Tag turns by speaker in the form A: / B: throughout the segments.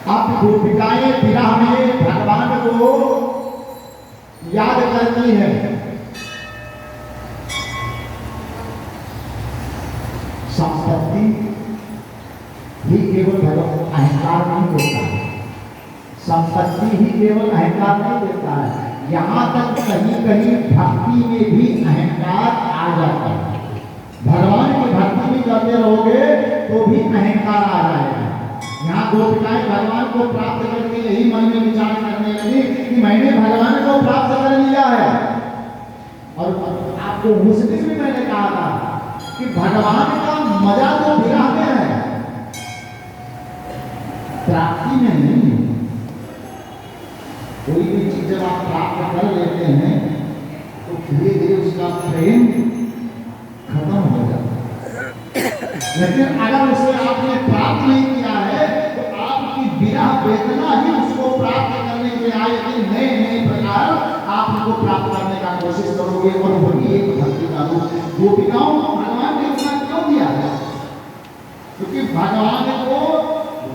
A: अब गोपिकाएं विरह में भगवान को याद करती है। संपत्ति ही केवल अहंकार नहीं देता है, संपत्ति ही केवल अहंकार नहीं देता है, यहाँ तक कहीं कहीं भक्ति में भी अहंकार आ जाता है। भगवान की भक्ति भी करते रहोगे तो भी अहंकार आ जाएगा। यहाँ गोपिकाएं भगवान को प्राप्त करके यही मन में विचार करने लगी कि मैंने भगवान को प्राप्त कर लिया है। और आपको उस दिन भी मैंने कहा था कि भगवान का मजा तो विरह में है, प्राप्ति में नहीं। कोई भी चीज जब आप प्राप्त कर लेते हैं तो धीरे धीरे उसका प्रेम खत्म हो जाता है। लेकिन अगर उसे आपने प्राप्त नहीं किया है तो आपकी विरह वेदना ही उसको प्राप्त करने के लिए आएगी। नए नए प्रकार आप उसको प्राप्त करने का कोशिश करोगे और वही एक भक्ति का रूप। गोपिकाओं को भगवान ने इतना क्यों दिया है? क्योंकि भगवान को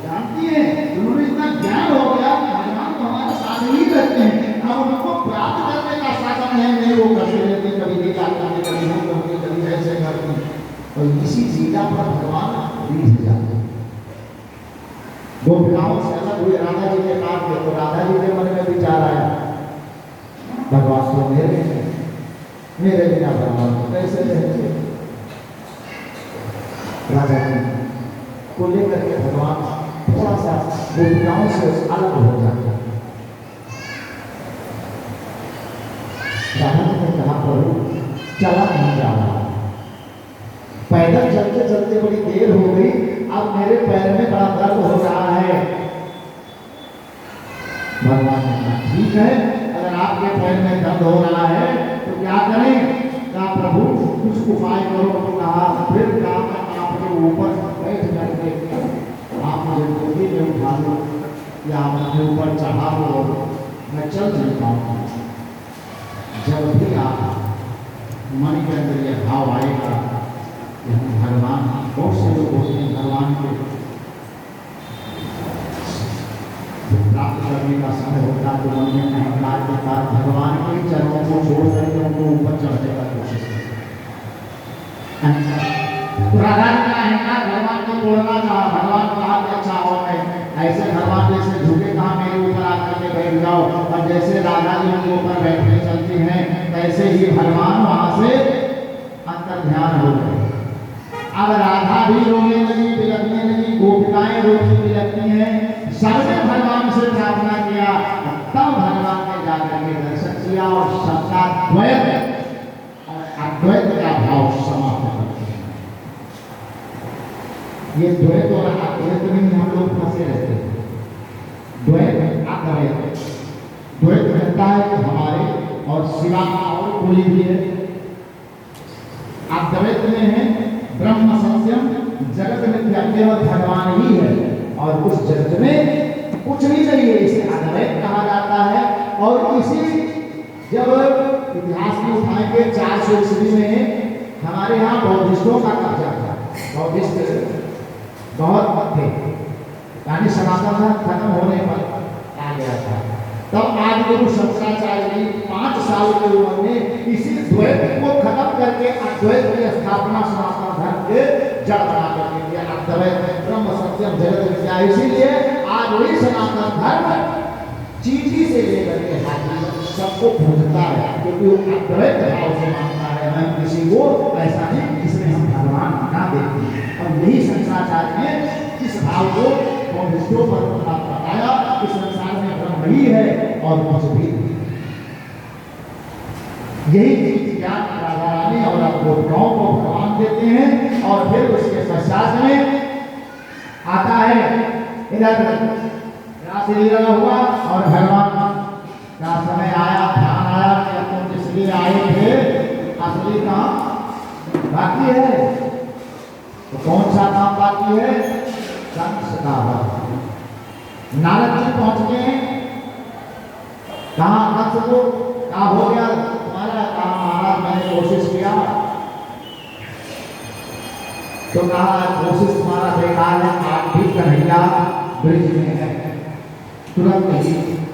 A: जानती है, उन्होंने इतना ज्ञान हो गया कि भगवान तो हमारे साथ ही रहते हैं। अब उनको प्राप्त करने का साधन है नहीं, वो करते रहते, कभी नहीं करते, कभी नहीं करते, कभी ऐसे करते, और इसी सीधा पर भगवान रीझ जाते। गोपिकाओं से अलग हुए राधा जी के पास गए तो राधा जी के मन में विचार आया, भगवान तो मेरे बिना भगवान तो कैसे रहेंगे। राजा जी को लेकर के भगवान थोड़ा सा गोपिकाओं से अलग हो जाता। राधा जी ने कहा, प्रभु चला नहीं जा रहा, पैदल चलते चलते बड़ी देर हो गई, अब मेरे पैर में बड़ा दर्द हो रहा है। भगवान ने कहा, ठीक है, अगर आपके पैर में दर्द हो रहा है तो क्या करें? कहा, प्रभु कुछ उपाय करो। तो कहा, फिर कहा, आपके ऊपर बैठ करके आप मुझे गोदी में उठा लो या अपने ऊपर चढ़ा लो, मैं चल चलता हूँ। जब भी आप मन के अंदर यह भाव आएगा कि हम भगवान, बहुत से लोग होते हैं भगवान के प्राप्त करने का समय होता है तो मन में अहंकार के साथ भगवान के चरणों को छोड़ करके उनको ऊपर चढ़ने का कोशिश करते हैं। राधा का अहंकार भगवान को तोड़ना चाहा। भगवान कहा कि अच्छा हो, मैं ऐसे भगवान जैसे झुके कहा मेरे ऊपर आकर के बैठ जाओ, और जैसे राधा जी उनके ऊपर बैठने चलती हैं तैसे ही भगवान वहां से अंतर ध्यान हो गए। अब राधा भी रोने लगी, बिलखने लगी, गोपिकाएं रोती बिलखती हैं, सबने भगवान से प्रार्थना किया। तब भगवान ने जाकर के दर्शन किया और सबका द्वैत और अद्वैत का भाव समाप्त कर दिया। ये द्वैत और अद्वैत में हम लोग फंसे रहते हैं। द्वैत अद्वैत, द्वैत कहता है कि हमारे और सिवा और कोई भी है। अद्वैत में है ब्रह्म सत्यम जगत मिथ्या, केवल भगवान ही है और उस जगत में कुछ नहीं चाहिए, इसे अद्वैत कहा जाता है। और इसी जब इतिहास में उठाएंगे 400 ईस्वी में हमारे यहाँ बौद्धिस्टों का कब्जा था। बौद्धिस्ट बहुत थे, यानी सनातन धर्म खत्म होने पर आ गया था। तब आज गुरु शंकराचार्य जी 5 साल की उम्र में इसी द्वैत को खत्म करके अद्वैत की स्थापना सनातन धर्म के जड़ बना करके किया। अद्वैत ब्रह्म सत्यम जगत मिथ्या, इसीलिए आज वही सनातन धर्म चीटी से लेकर के हाथी सबको पूजता है, क्योंकि वो अद्वैत भाव से मानता है। मैं किसी को ऐसा नहीं जिसमें हम भगवान बना देते हैं। और यही शंकराचार्य ने इस भाव को बौद्धिस्टों पर बताया कि संसार में ब्रह्म ही है और कुछ भी नहीं। यही चीज ज्ञान राधा रानी और गोपिकाओं को भगवान देते हैं। और फिर उसके पश्चात में आता है इधर रासलीला हुआ और भगवान का समय आया, ध्यान आया कि तुम जिसलिए आए थे असली काम बाकी है। तो कौन सा काम बाकी है? कंस का। नारद जी पहुंच गए, कहा कंस को, कहा हो गया तुम्हारा काम महाराज, मैंने कोशिश किया। तो कहा कोशिश तुम्हारा बेकार है, आज भी कन्हैया ब्रिज में है। तुरंत ही